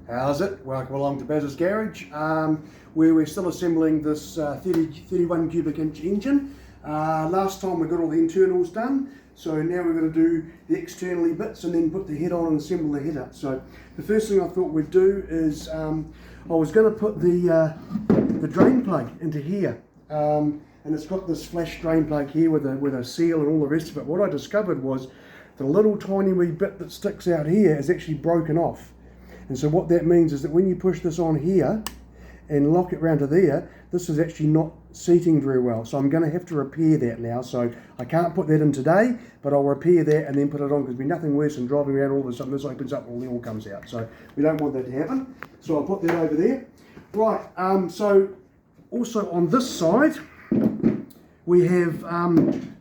How's it? Welcome along to Baz's Garage, where we're still assembling this 31 cubic inch engine. Last time we got all the internals done, so now we're going to do the externally bits and then put the head on and assemble the head up. So the first thing I thought we'd do is I was going to put the drain plug into here, and it's got this flash drain plug here with a seal and all the rest of it. What I discovered was the little tiny wee bit that sticks out here is actually broken off. And so what that means is that when you push this on here and lock it round to there, this is actually not seating very well. So I'm going to have to repair that now. So I can't put that in today, but I'll repair that and then put it on, because there'll be nothing worse than driving around all of a sudden this opens up and all comes out. So we don't want that to happen. So I'll put that over there. Right, so also on this side, we have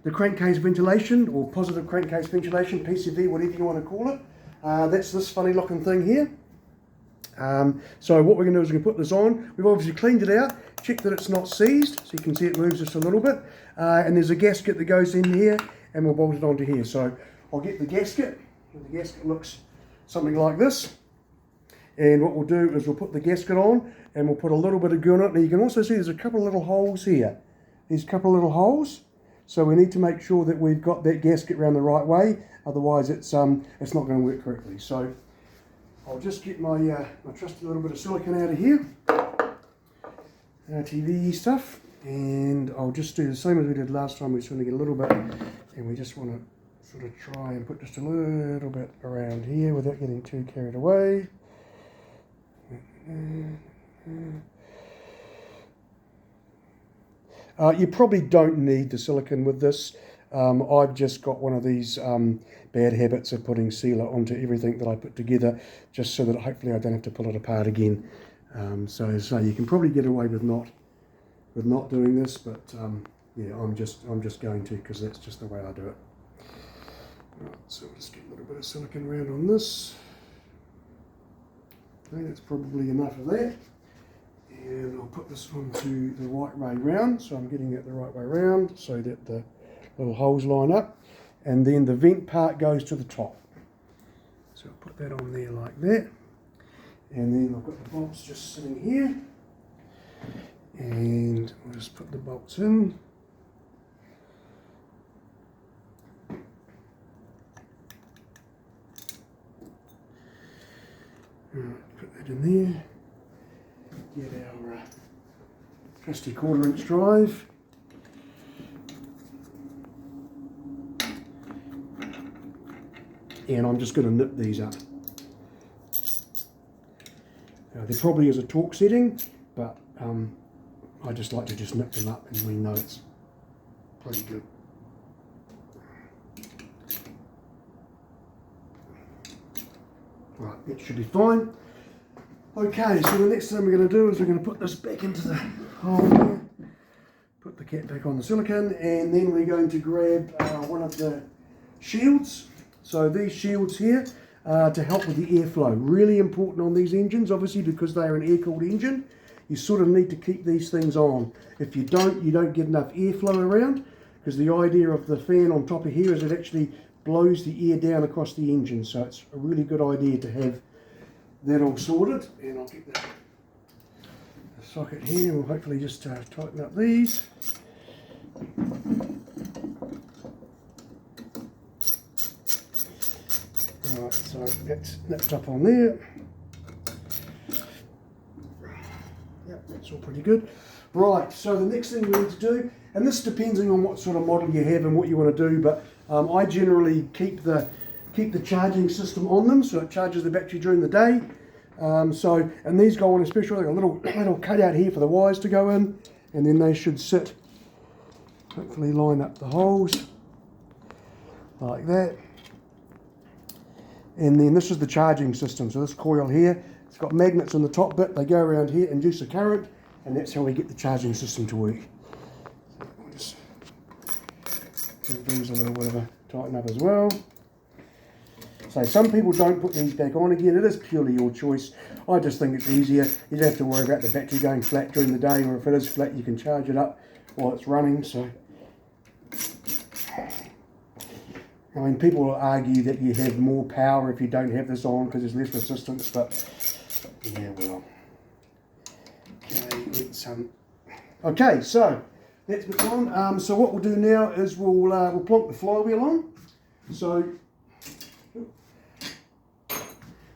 the crankcase ventilation, or positive crankcase ventilation, PCV, whatever you want to call it. That's this funny looking thing here. So what we're going to do is we're going to put this on. We've obviously cleaned it out, checked that it's not seized, so you can see it moves just a little bit. And there's a gasket that goes in here, and we'll bolt it onto here. So I'll get the gasket. The gasket looks something like this. And what we'll do is we'll put the gasket on, and we'll put a little bit of glue on it. Now you can also see there's a couple of little holes here. There's a couple of little holes. So we need to make sure that we've got that gasket around the right way. Otherwise it's not going to work correctly. So I'll just get my my trusty little bit of silicone out of here, TV stuff, and I'll just do the same as we did last time. We just want to get a little bit, and we just want to sort of try and put just a little bit around here without getting too carried away. You probably don't need the silicone with this. I've just got one of these bad habits of putting sealer onto everything that I put together, just so that hopefully I don't have to pull it apart again. So you can probably get away with not doing this, but yeah, I'm just going to, because that's just the way I do it. Right, so we'll just get a little bit of silicone around on this. Okay, that's probably enough of that. And I'll put this onto the right way round, so I'm getting it the right way round so that the little holes line up, and then the vent part goes to the top. So I'll put that on there like that, and then I've got the bolts just sitting here, and I'll just put the bolts in. Right, put that in there. Get our trusty 1/4 inch drive. And I'm just going to nip these up. Now, there probably is a torque setting, but I just like to just nip them up, and we know it's pretty good. Right, it should be fine. Okay, so the next thing we're going to do is we're going to put this back into the hole here, put the cap back on the silicone, and then we're going to grab one of the shields. So these shields here to help with the airflow. Really important on these engines, obviously, because they are an air-cooled engine. You sort of need to keep these things on. If you don't get enough airflow around, because the idea of the fan on top of here is it actually blows the air down across the engine. So it's a really good idea to have that all sorted. And I'll get the socket here, and we'll hopefully just tighten up these. Right, so that's nipped up on there. Yep, that's all pretty good. Right, so the next thing we need to do, and this depending on what sort of model you have and what you want to do, but I generally keep the charging system on them, so it charges the battery during the day. And these go on especially, like a little cutout here for the wires to go in, and then they should sit, hopefully line up the holes like that. And then this is the charging system. So this coil here, it's got magnets on the top bit. They go around here, induce a current, and that's how we get the charging system to work. So we'll just give these a little bit of a tighten up as well. So some people don't put these back on again. It is purely your choice. I just think it's easier. You don't have to worry about the battery going flat during the day, or if it is flat, you can charge it up while it's running. So I mean, people will argue that you have more power if you don't have this on because there's less resistance, but yeah, well. Okay, so that's been on. So what we'll do now is we'll plonk the flywheel on. So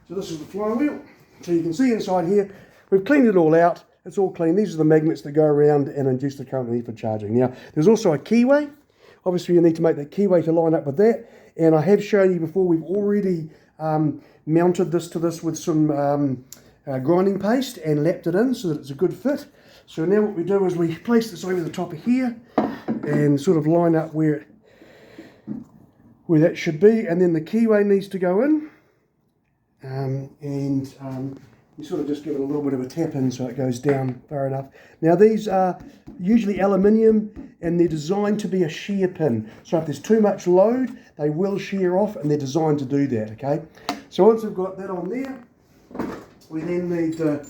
this is the flywheel. So you can see inside here, we've cleaned it all out. It's all clean. These are the magnets that go around and induce the current need for charging. Now, there's also a keyway. Obviously, you need to make that keyway to line up with that. And I have shown you before, we've already mounted this to this with some grinding paste and lapped it in so that it's a good fit. So now what we do is we place this over the top of here and sort of line up where that should be. And then the keyway needs to go in. You sort of just give it a little bit of a tap in so it goes down far enough. Now these are usually aluminium and they're designed to be a shear pin. So if there's too much load, they will shear off and they're designed to do that, okay? So once we've got that on there, we then need the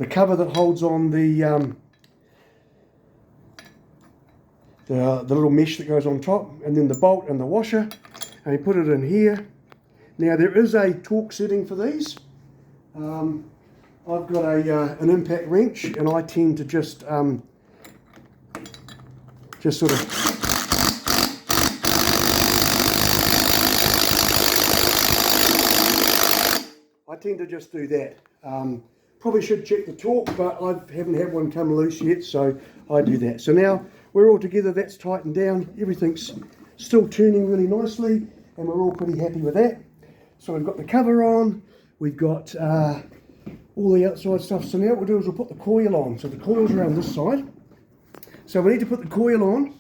cover that holds on the little mesh that goes on top, and then the bolt and the washer, and we put it in here. Now there is a torque setting for these. I've got an impact wrench, and I tend to just sort of do that. Probably should check the torque, but I haven't had one come loose yet, so I do that. So now we're all together, that's tightened down, everything's still turning really nicely, and we're all pretty happy with that. So we've got the cover on, we've got all the outside stuff. So now what we'll do is we'll put the coil on. So the coil's around this side. So we need to put the coil on.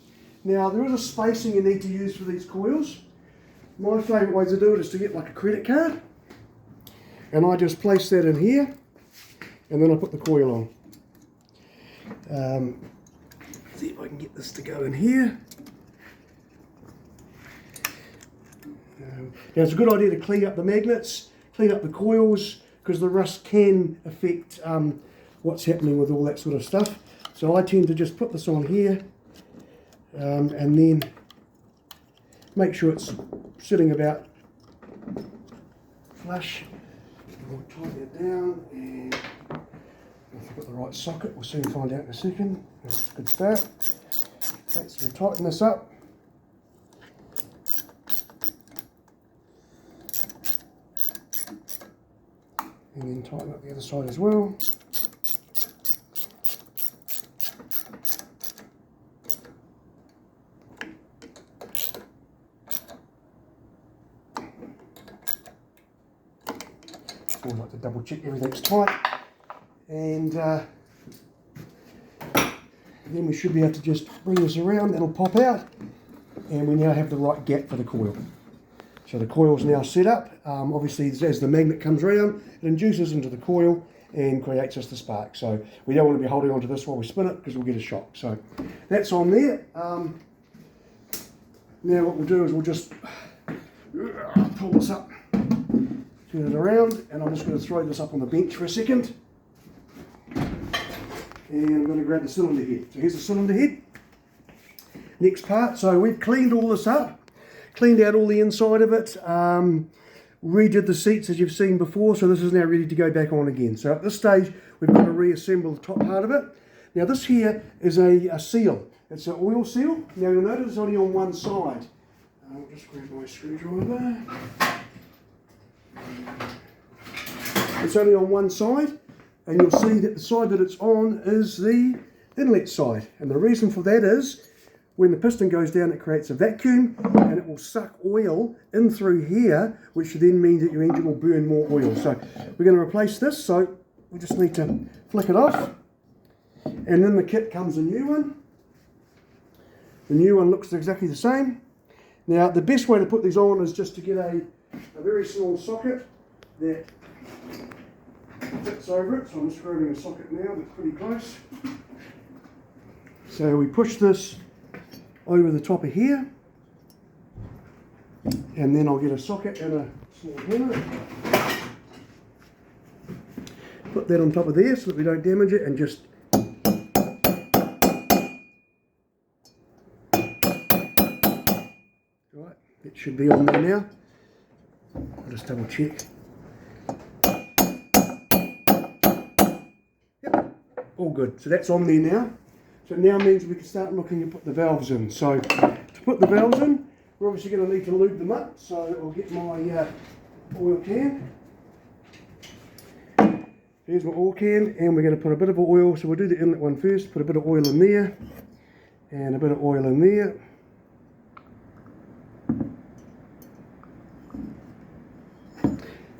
Now there is a spacing you need to use for these coils. My favourite way to do it is to get like a credit card. And I just place that in here. And then I put the coil on. See if I can get this to go in here. Now it's a good idea to clean up the magnets, clean up the coils, because the rust can affect what's happening with all that sort of stuff. So I tend to just put this on here and then make sure it's sitting about flush. We'll tighten it down, and if we've got the right socket, we'll soon find out in a second. That's a good start. Okay, so we tighten this up. And then tighten up the other side as well. I like to double check everything's tight, and then we should be able to just bring this around, it'll pop out, and we now have the right gap for the coil. So the coil's now set up. Obviously as the magnet comes around, it induces into the coil and creates us the spark. So we don't want to be holding onto this while we spin it because we'll get a shock. So that's on there. Now what we'll do is we'll just pull this up, turn it around, and I'm just going to throw this up on the bench for a second. And I'm going to grab the cylinder head. So here's the cylinder head. Next part, so we've cleaned all this up. Cleaned out all the inside of it, redid the seats as you've seen before, so this is now ready to go back on again. So at this stage, we've got to reassemble the top part of it. Now this here is a seal. It's an oil seal. Now you'll notice it's only on one side. I'll just grab my screwdriver. It's only on one side, and you'll see that the side that it's on is the inlet side. And the reason for that is, when the piston goes down, it creates a vacuum and it will suck oil in through here, which then means that your engine will burn more oil. So we're going to replace this, so we just need to flick it off. And in the kit comes a new one. The new one looks exactly the same. Now the best way to put these on is just to get a very small socket that fits over it. So I'm just grabbing a socket now that's pretty close. So we push this over the top of here, and then I'll get a socket and a small hammer, put that on top of there so that we don't damage it, and just should be on there now. I'll just double check. Yep, all good. So that's on there now. So it now means we can start looking to put the valves in. So to put the valves in, we're obviously going to need to lube them up. So I'll get my oil can. Here's my oil can, and we're going to put a bit of oil. So we'll do the inlet one first. Put a bit of oil in there, and a bit of oil in there.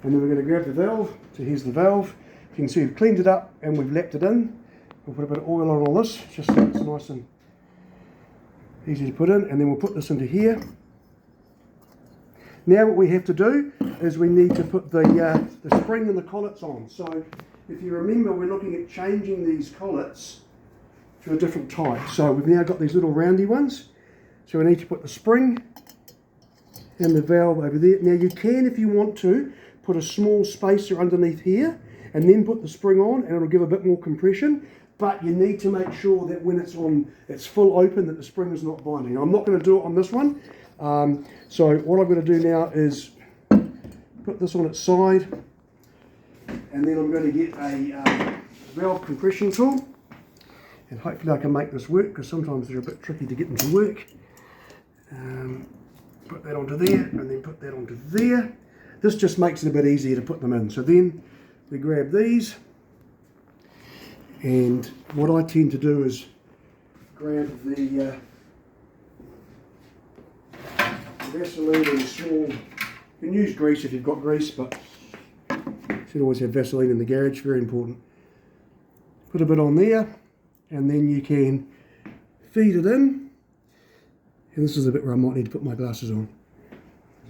And then we're going to grab the valve. So here's the valve. You can see we've cleaned it up and we've lapped it in. We'll put a bit of oil on all this, just so it's nice and easy to put in. And then we'll put this into here. Now what we have to do is we need to put the spring and the collets on. So if you remember, we're looking at changing these collets to a different type. So we've now got these little roundy ones. So we need to put the spring and the valve over there. Now you can, if you want to, put a small spacer underneath here and then put the spring on, and it'll give a bit more compression. But you need to make sure that when it's on, it's full open, that the spring is not binding. I'm not going to do it on this one. So what I'm going to do now is put this on its side, and then I'm going to get a valve compression tool, and hopefully I can make this work, because sometimes they're a bit tricky to get them to work. Put that onto there, and then put that onto there. This just makes it a bit easier to put them in. So then we grab these, and what I tend to do is grab the Vaseline in small. You can use grease if you've got grease, but you should always have Vaseline in the garage, very important. Put a bit on there, and then you can feed it in. And this is the bit where I might need to put my glasses on.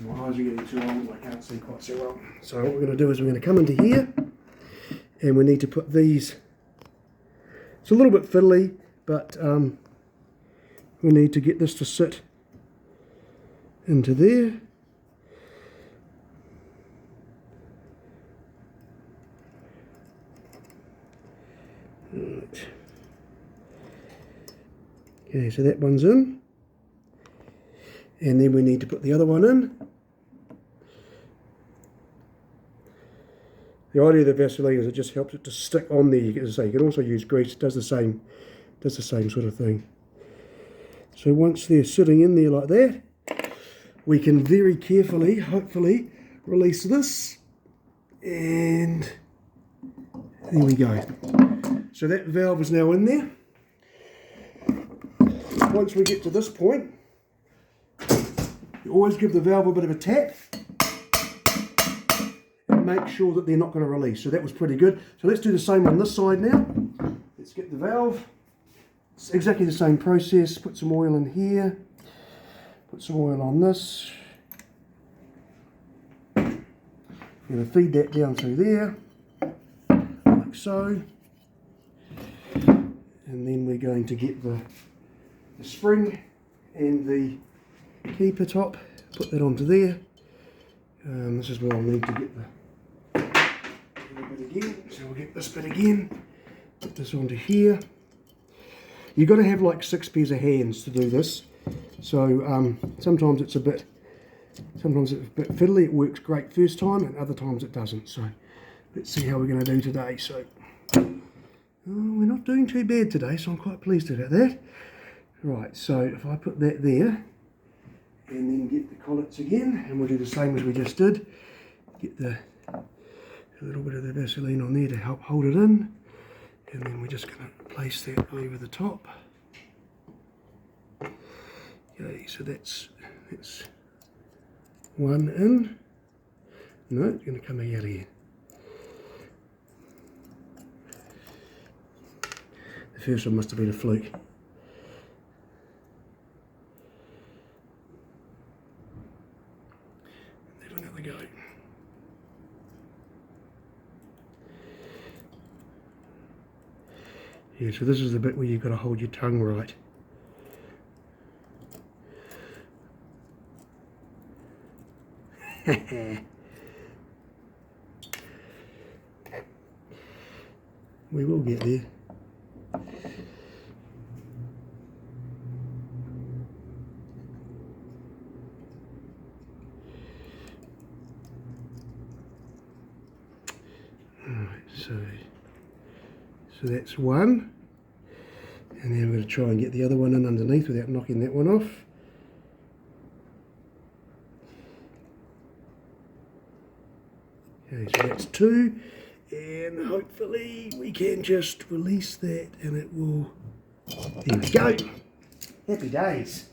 My eyes are getting too old, I can't see quite so well. So what we're going to do is we're going to come into here, and we need to put these. It's a little bit fiddly, but we need to get this to sit into there. Right. Okay, so that one's in. And then we need to put the other one in. The idea of the Vaseline is it just helps it to stick on there. As I say, you can also use grease, it does the same sort of thing. So once they're sitting in there like that, we can very carefully, hopefully, release this, and there we go. So that valve is now in there. Once we get to this point, you always give the valve a bit of a tap and make sure that they're not going to release. So that was pretty good. So let's do the same on this side now. Let's get the valve. It's exactly the same process. Put some oil in here. Put some oil on this. I'm going to feed that down through there, like so. And then we're going to get the spring and the keeper top, put that onto there. This is where I'll need to get the bit again. So we'll get this bit again, put this onto here. You've got to have like 6 pairs of hands to do this. So sometimes it's a bit fiddly. It works great first time, and other times it doesn't. So let's see how we're going to do today. So we're not doing too bad today, so I'm quite pleased about that. Right, so if I put that there, and then get the collets again, and we'll do the same as we just did. Get a little bit of the Vaseline on there to help hold it in, and then we're just going to place that over the top. Okay, so that's one in. No, it's going to come out here. The first one must have been a fluke. Have another go. Yeah, so this is the bit where you've got to hold your tongue right. We will get there. Alright, so that's one. And then I'm going to try and get the other one in underneath without knocking that one off. Okay, so that's two. And hopefully we can just release that and it will... There we go. Happy days.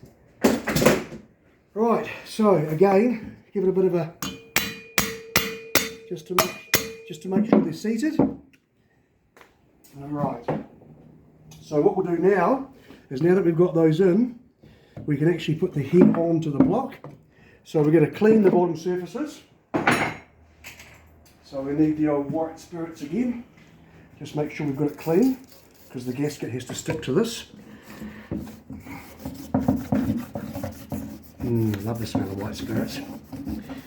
Right, so again, give it a bit of a... Just to make sure they're seated. Alright. So what we'll do now is, now that we've got those in, we can actually put the head onto the block. So we're going to clean the bottom surfaces. So we need the old white spirits again. Just make sure we've got it clean, because the gasket has to stick to this. Love the smell of white spirits.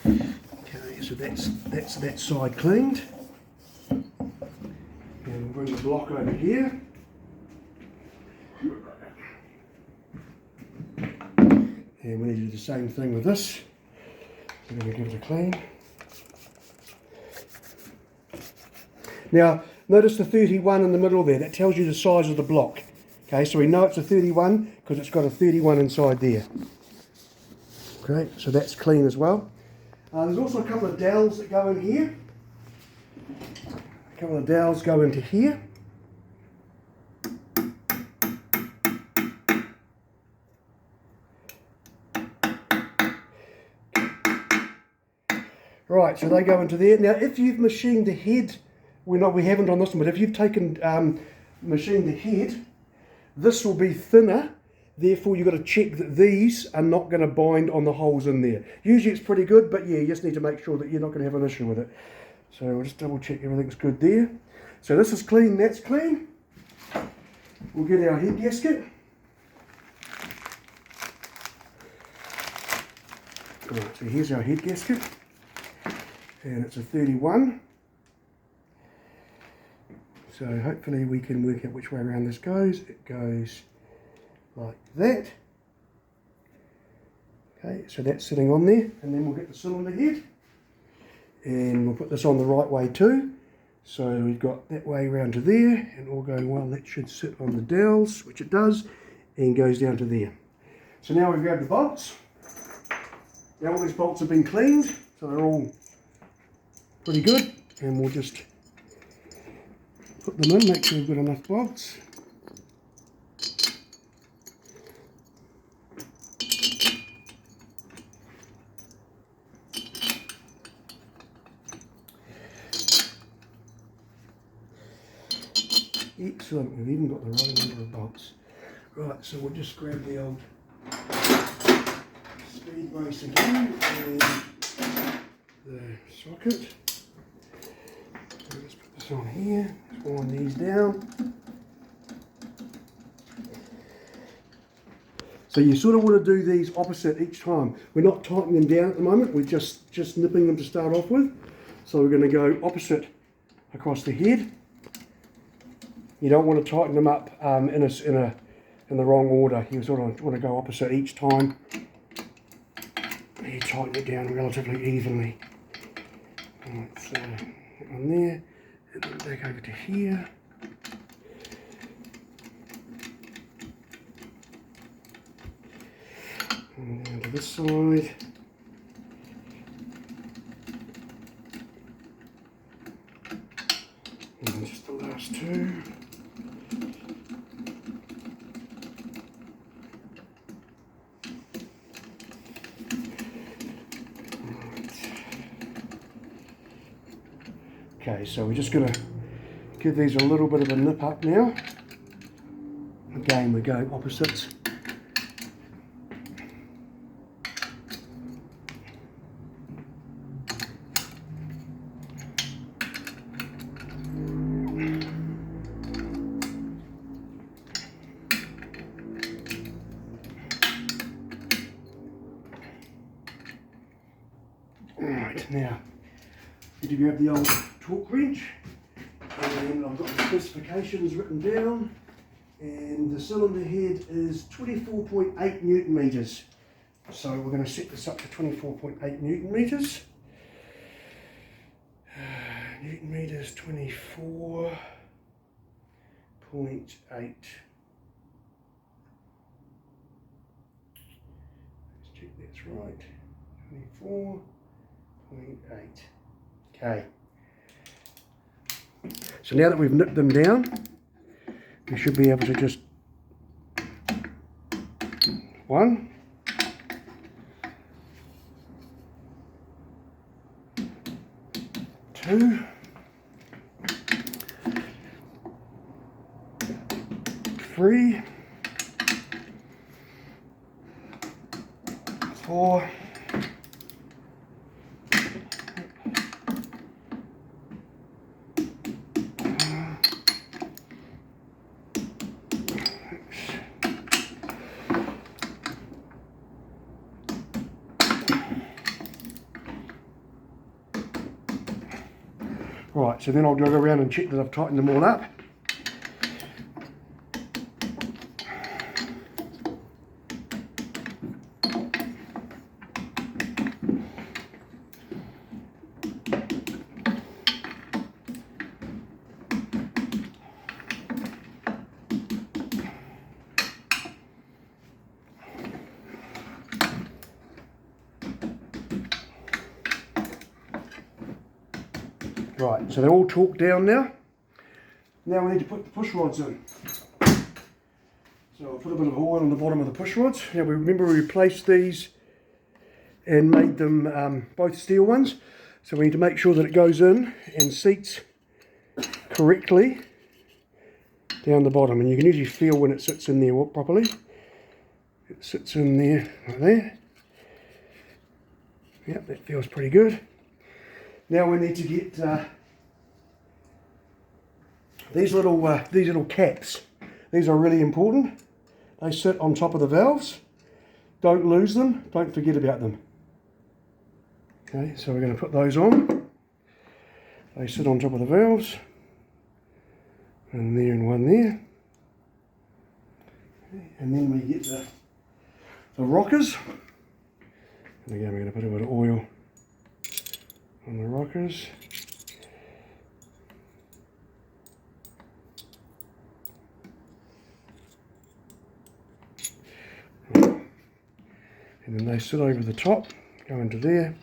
Okay, so that's that side cleaned. And we'll bring the block over here. And we need to do the same thing with this. We're going to give it a clean. Now, notice the 31 in the middle there. That tells you the size of the block. Okay, so we know it's a 31 because it's got a 31 inside there. Okay, so that's clean as well. There's also a couple of dowels that go in here. A couple of dowels go into here. Right, so they go into there. Now, if you've machined the head, we haven't on this one, but if you've taken machined the head, this will be thinner. Therefore, you've got to check that these are not going to bind on the holes in there. Usually it's pretty good, but yeah, you just need to make sure that you're not going to have an issue with it. So we'll just double check everything's good there. So this is clean, that's clean. We'll get our head gasket. Right, so here's our head gasket. And it's a 31. So hopefully we can work out which way around this goes. It goes like that. Okay, so that's sitting on there, and then we'll get the cylinder head and we'll put this on the right way too. So we've got that way around to there, and all going well, that should sit on the dowels, which it does, and goes down to there. So now we grab the bolts. Now all these bolts have been cleaned, so they're all pretty good, and we'll just put them in, make sure we've got enough bolts. Excellent, we've even got the right number of bolts. Right, so we'll just grab the old speed brace again and the socket. We'll just put this on here, just wind these down. So you sort of want to do these opposite each time. We're not tightening them down at the moment, we're just nipping them to start off with. So we're going to go opposite across the head. You don't want to tighten them up in the wrong order. You sort of want to go opposite each time. You tighten it down relatively evenly. Right, so that one there, and then back over to here. And down to this side. And just the last two. Okay, so we're just going to give these a little bit of a nip up now. Again, we're going opposites. Alright, now, did you grab the old torque wrench, and I've got the specifications written down, and the cylinder head is 24.8 Newton meters. So we're going to set this up to 24.8 Newton meters. Newton meters 24.8. Let's check that's right. 24.8. Okay. So now that we've nipped them down, we should be able to just 1, 2, 3, 4, 6. Right, so then I'll go around and check that I've tightened them all up. Right, so they're all torqued down now. Now we need to put the push rods in. So I'll put a bit of oil on the bottom of the push rods. Now we replaced these and made them both steel ones. So we need to make sure that it goes in and seats correctly down the bottom. And you can usually feel when it sits in there properly. It sits in there like there. Yep, that feels pretty good. Now we need to get these little caps. These are really important. They sit on top of the valves. Don't lose them. Don't forget about them. Okay, so we're going to put those on. They sit on top of the valves. And there and one there. Okay, and then we get the rockers. And again, we're going to put a bit of oil on the rockers. And then they sit over the top, go into there,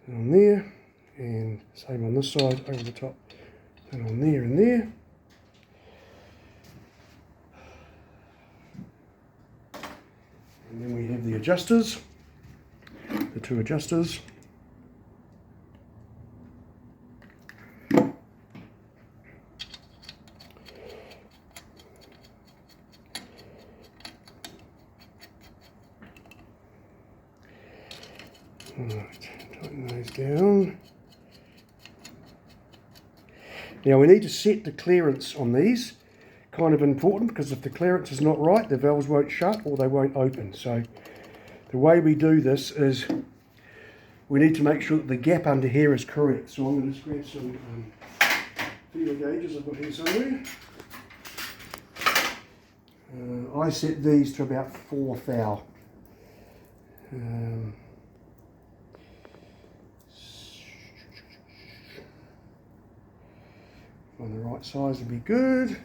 and on there, and same on this side, over the top, and on there and there. And then we have the adjusters, the 2 adjusters. Right, tighten those down. Now we need to set the clearance on these. Kind of important, because if the clearance is not right, the valves won't shut or they won't open. So the way we do this is we need to make sure that the gap under here is correct. So I'm going to just grab some feeler gauges I've got here somewhere. I set these to about 4 thou. On the right size would be good. 6,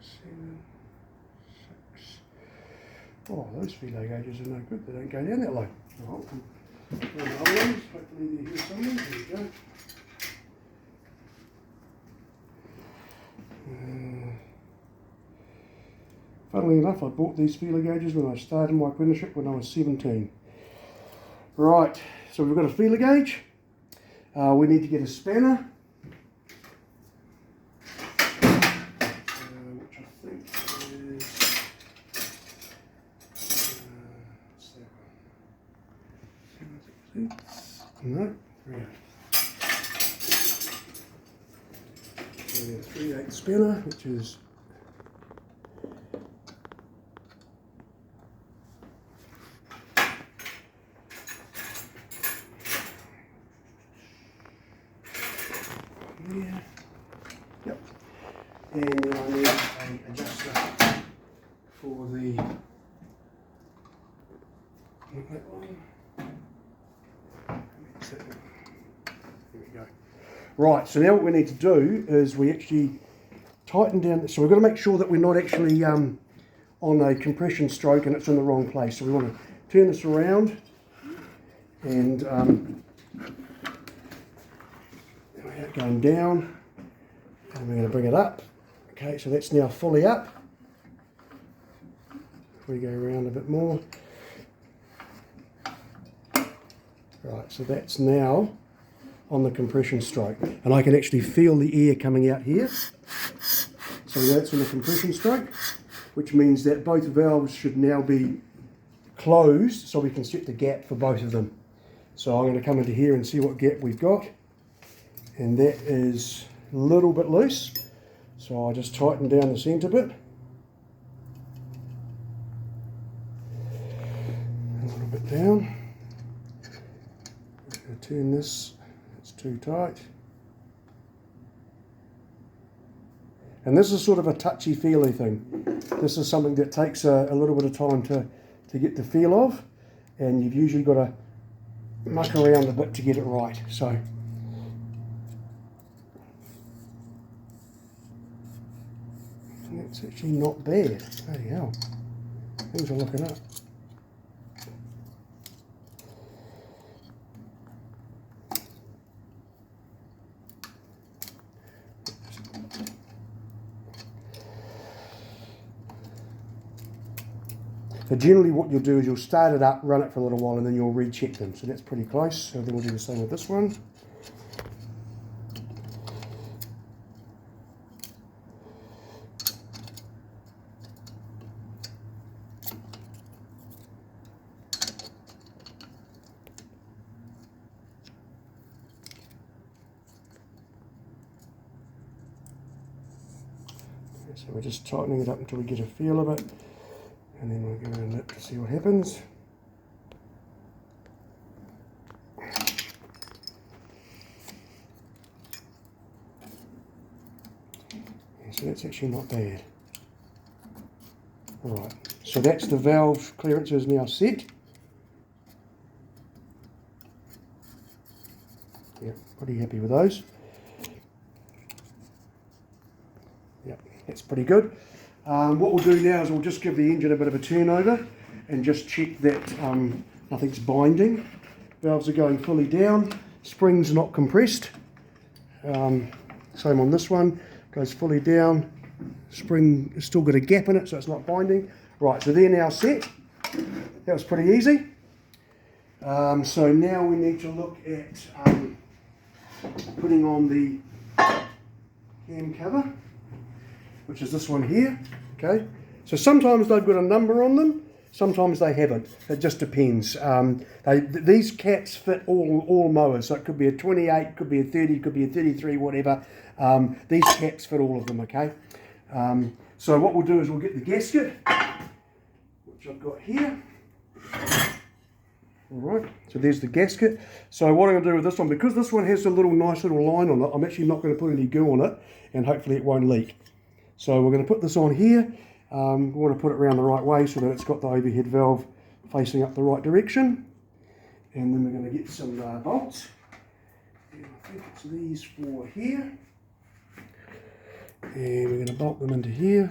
7, 6. Oh, those feeler gauges are no good. They don't go down that low. Right, the other ones. Hopefully they're here somewhere. There we go. Funnily enough, I bought these feeler gauges when I started my apprenticeship when I was 17. Right, so we've got a feeler gauge. We need to get a spanner, which I think is no, 3/8 spanner, which is there. Yep. And then I need an adjuster for the that one. There we go. Right, so now what we need to do is we actually tighten down. So we've got to make sure that we're not actually on a compression stroke and it's in the wrong place. So we want to turn this around and going down, and we're going to bring it up. Okay, so that's now fully up. If we go around a bit more. Right, so that's now on the compression stroke, and I can actually feel the air coming out here. So that's on the compression stroke, which means that both valves should now be closed, so we can set the gap for both of them. So I'm going to come into here and see what gap we've got, and that is a little bit loose, so I just tighten down the centre bit. A little bit down. I'm going to turn this, it's too tight. And this is sort of a touchy-feely thing. This is something that takes a little bit of time to get the feel of, and you've usually got to muck around a bit to get it right. So it's actually not bad. Bloody hell, things are looking up. So generally what you'll do is you'll start it up, run it for a little while, and then you'll recheck them. So that's pretty close. So then we'll do the same with this one. So we're just tightening it up until we get a feel of it. And then we'll go around it to see what happens. Yeah, so that's actually not bad. Alright, so that's the valve clearances now set. Yeah, pretty happy with those. Yeah, that's pretty good. What we'll do now is we'll just give the engine a bit of a turnover and just check that nothing's binding. Valves are going fully down, spring's not compressed. Same on this one, goes fully down, spring has still got a gap in it, so it's not binding. Right, so they're now set. That was pretty easy. So now we need to look at putting on the cam cover, which is this one here. Okay, so sometimes they've got a number on them, sometimes they haven't. It just depends. These caps fit all mowers, so it could be a 28, could be a 30, could be a 33, whatever. These caps fit all of them. Okay, so what we'll do is we'll get the gasket, which I've got here. Alright, so there's the gasket. So what I'm going to do with this one, because this one has a nice little line on it, I'm actually not going to put any goo on it, and hopefully it won't leak. So we're going to put this on here. We want to put it around the right way so that it's got the overhead valve facing up the right direction. And then we're going to get some bolts. And I think it's these four here. And we're going to bolt them into here.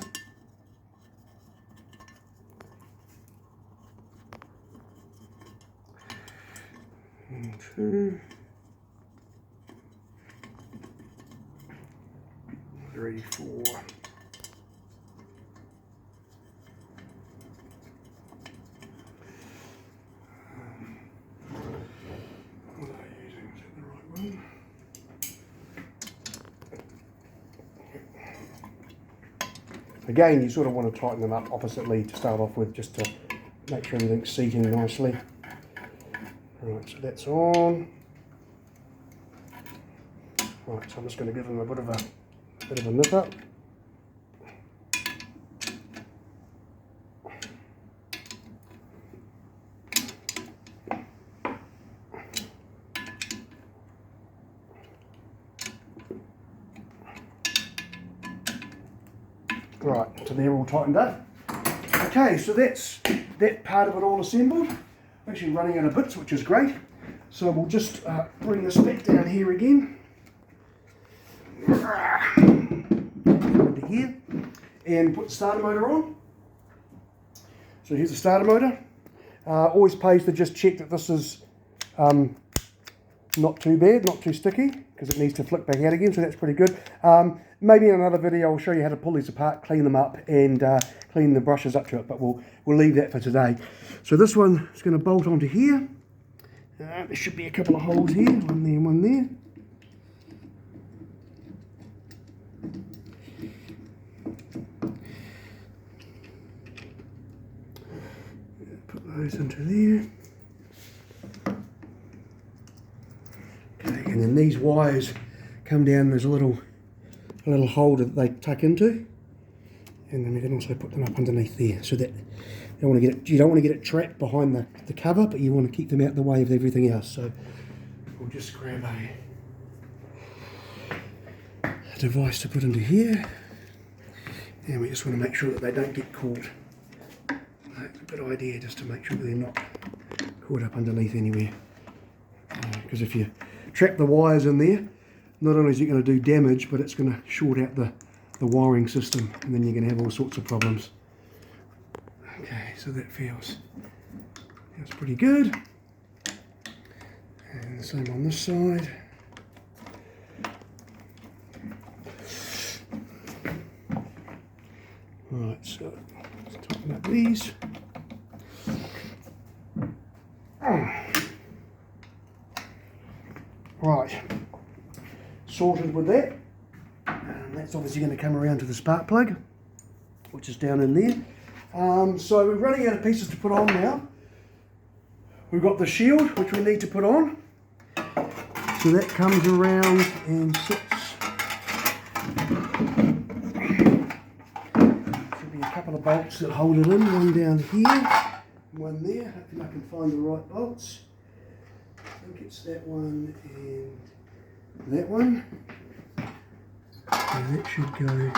And 2, 3, 4. Again, you sort of want to tighten them up oppositely to start off with, just to make sure everything's seating nicely. Right, so that's on. Right, so I'm just going to give them a bit of a nip up. Right, so they're all tightened up. Okay, so that's that part of it all assembled. actually running out of bits, which is great. So we'll just bring this back down here again. Into here. And put the starter motor on. So here's the starter motor. Always pays to just check that this is not too bad, not too sticky, because it needs to flick back out again, so that's pretty good. Maybe in another video I'll show you how to pull these apart, clean them up, and clean the brushes up to it, but we'll leave that for today. So this one is going to bolt onto here. There should be a couple of holes here, one there and one there. Put those into there. Okay, and then these wires come down, there's a little hole that they tuck into, and then we can also put them up underneath there, so that you don't want to get it trapped behind the cover, but you want to keep them out of the way of everything else. So we'll just grab a device to put into here, and we just want to make sure that they don't get caught. That's a good idea, just to make sure that they're not caught up underneath anywhere, because if you trap the wires in there, not only is it going to do damage, but it's going to short out the wiring system, and then you're going to have all sorts of problems. Okay, so that feels pretty good. And the same on this side. Right, so let's tighten up these. Right, sorted with that. And that's obviously going to come around to the spark plug, which is down in there. So we're running out of pieces to put on now. We've got the shield, which we need to put on. So that comes around and sits. Should be a couple of bolts that hold it in, one down here, one there. Hopefully I can find the right bolts. I think it's that one and that one. And that should go.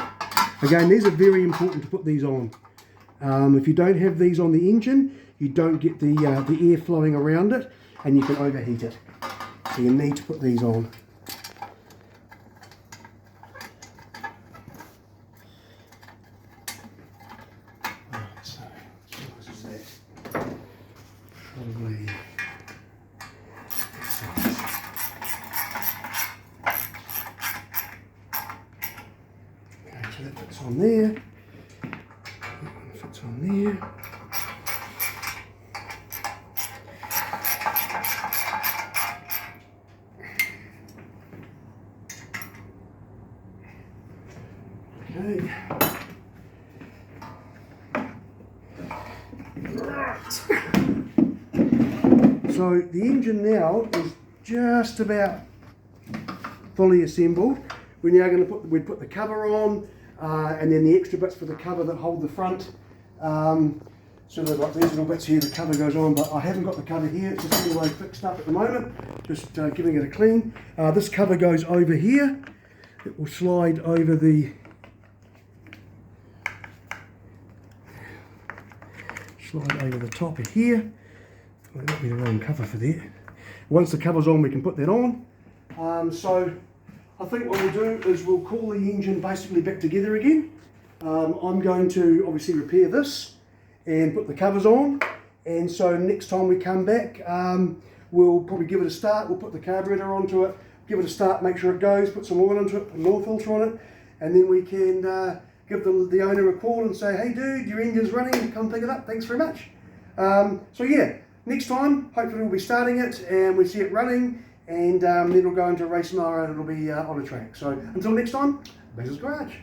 Again, these are very important to put these on. If you don't have these on the engine, you don't get the air flowing around it, and you can overheat it. So you need to put these on. Right, so what size is that? Probably. Okay, so that fits on there. Fits on there. Okay. Right. So the engine now is just about fully assembled. We're now going to put the cover on, and then the extra bits for the cover that hold the front. So they've got these little bits here, the cover goes on, but I haven't got the cover here, it's just anyway fixed up at the moment, just giving it a clean. This cover goes over here, it will slide over the top of here. Well, that might be the wrong cover for that. Once the cover's on, we can put that on. So I think what we'll do is we'll call the engine basically back together again. I'm going to obviously repair this and put the covers on, and so next time we come back we'll probably give it a start. We'll put the carburetor onto it, give it a start, make sure it goes, put some oil into it, put an oil filter on it, and then we can give the owner a call and say, hey dude, your engine's running, come pick it up, thanks very much. So yeah, next time hopefully we'll be starting it and we see it running, and then it'll go into a race mower and it'll be on a track. So until next time, Bezos Garage.